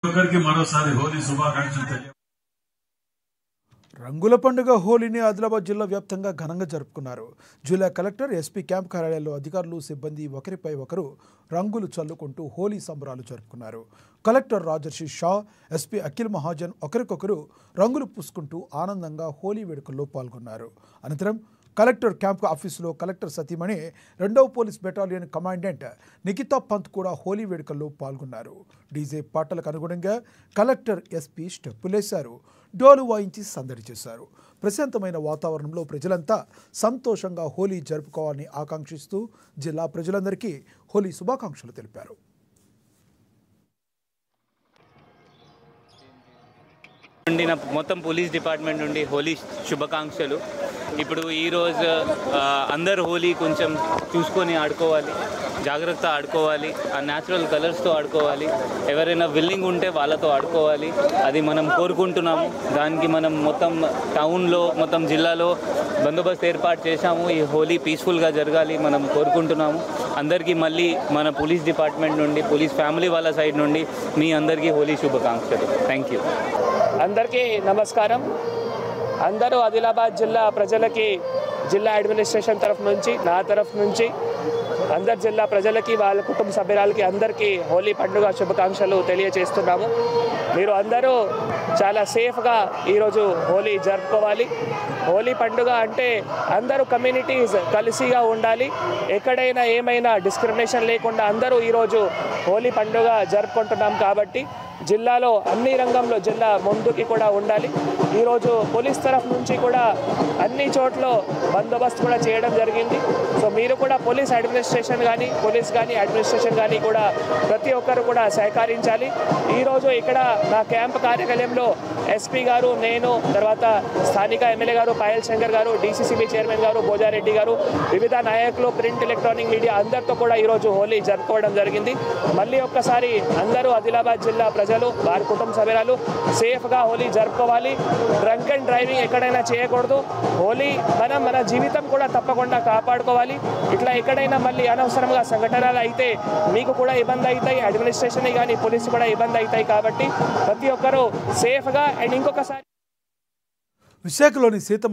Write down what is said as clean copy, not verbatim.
ఒక్కరికి మరోసారి హోలీ శుభాకాంక్షలు తెలియ. రంగుల పండుగ హోలీని ఆదిలాబాద్ జిల్లా వ్యాప్తంగా ఘనంగా జరుపుకున్నారు. జిల్లా కలెక్టర్, ఎస్పీ క్యాంప్ కార్యాలయాల్లో అధికారులు, సిబ్బంది ఒకరిపై ఒకరు రంగులు చల్లుకుంటూ హోలీ సంబరాలు జరుపుకున్నారు. కలెక్టర్ రాజర్షి షా, ఎస్పీ అఖిల్ మహాజన్ ఒకరికొకరు రంగులు పూసుకుంటూ ఆనందంగా హోలీ వేడుకల్లో పాల్గొన్నారు. అనంతరం కలెక్టర్ క్యాంప్ ఆఫీసులో కలెక్టర్ సతీమణి, 2వ police battalion commandant Nikhita Pant కూడా హోలీ వేడుకల్లో పాల్గొన్నారు. డీజే పాటలకు అనుగుణంగా కలెక్టర్, ఎస్పీ స్టెప్పులేశారు. డోలు వాయించి సందడి చేశారు. ప్రశాంతమైన వాతావరణంలో ప్రజలంతా సంతోషంగా హోలీ జరుపుకోవాలని ఆకాంక్షిస్తూ జిల్లా ప్రజలందరికీ హోలీ శుభాకాంక్షలు తెలిపారు. మొత్తం పోలీస్ డిపార్ట్మెంట్ నుండి హోలీ శుభాకాంక్షలు. ఇప్పుడు ఈరోజు అందరు హోలీ కొంచెం చూసుకొని ఆడుకోవాలి, జాగ్రత్త ఆడుకోవాలి, ఆ న్యాచురల్ కలర్స్తో ఆడుకోవాలి. ఎవరైనా విల్లింగ్ ఉంటే వాళ్ళతో ఆడుకోవాలి, అది మనం కోరుకుంటున్నాము. దానికి మనం మొత్తం టౌన్లో, మొత్తం జిల్లాలో బందోబస్తు ఏర్పాటు చేశాము. ఈ హోలీ పీస్ఫుల్గా జరగాలి మనం కోరుకుంటున్నాము. అందరికీ మళ్ళీ మన పోలీస్ డిపార్ట్మెంట్ నుండి, పోలీస్ ఫ్యామిలీ వాళ్ళ సైడ్ నుండి మీ అందరికీ హోలీ శుభాకాంక్షలు. Thank you. అందరికీ నమస్కారం. అందరూ ఆదిలాబాద్ జిల్లా ప్రజలకి, జిల్లా అడ్మినిస్ట్రేషన్ తరఫు నుంచి, నా తరఫు నుంచి అందరు జిల్లా ప్రజలకి, వాళ్ళ కుటుంబ సభ్యులకి అందరికీ హోలీ పండుగ శుభాకాంక్షలు తెలియజేస్తున్నాము. మీరు అందరూ చాలా సేఫ్గా ఈరోజు హోలీ జరుపుకోవాలి. హోలీ పండుగ అంటే అందరూ కమ్యూనిటీస్ కలిసిగా ఉండాలి. ఎక్కడైనా ఏమైనా డిస్క్రిమినేషన్ లేకుండా అందరూ ఈరోజు హోలీ పండుగ జరుపుకుంటున్నాం. కాబట్టి జిల్లాలో అన్ని రంగంలో జిల్లా ముందుకి కూడా ఉండాలి. ఈరోజు పోలీస్ తరఫు నుంచి కూడా అన్ని చోట్ల బందోబస్తు కూడా చేయడం జరిగింది. సో మీరు కూడా పోలీస్ అడ్మినిస్ట్రేషన్ కానీ, పోలీస్ కానీ, అడ్మినిస్ట్రేషన్ కానీ కూడా ప్రతి ఒక్కరు కూడా సహకరించాలి. ఈరోజు ఇక్కడ నా క్యాంప్ కార్యాలయంలో ఎస్పీ గారు, నేను, తర్వాత స్థానిక ఎమ్మెల్యే గారు పాయల్ శంకర్ గారు, డీసీసీబీ చైర్మన్ గారు భోజారెడ్డి గారు, వివిధ నాయకులు, ప్రింట్, ఎలక్ట్రానిక్ మీడియా అందరితో కూడా ఈరోజు హోలీ జరుపుకోవడం జరిగింది. మళ్ళీ ఒక్కసారి అందరూ ఆదిలాబాద్ జిల్లా ప్రజలు, వారి కుటుంబ సభ్యులు సేఫ్గా హోలీ జరుపుకోవాలి. డ్రంక్ అండ్ డ్రైవింగ్ ఎక్కడైనా చేయకూడదు. హోలీ మన జీవితం కూడా తప్పకుండా కాపాడుకోవాలి. ఇట్లా ఎక్కడైనా మళ్ళీ అనవసరంగా సంఘటనలు అయితే మీకు కూడా ఇబ్బంది అవుతాయి, అడ్మినిస్ట్రేషన్ కానీ పోలీసు కూడా ఇబ్బంది అవుతాయి. కాబట్టి ప్రతి ఒక్కరూ సేఫ్గా. అండ్ ఇంకొకసారి విశాఖలోని సీతమ్మ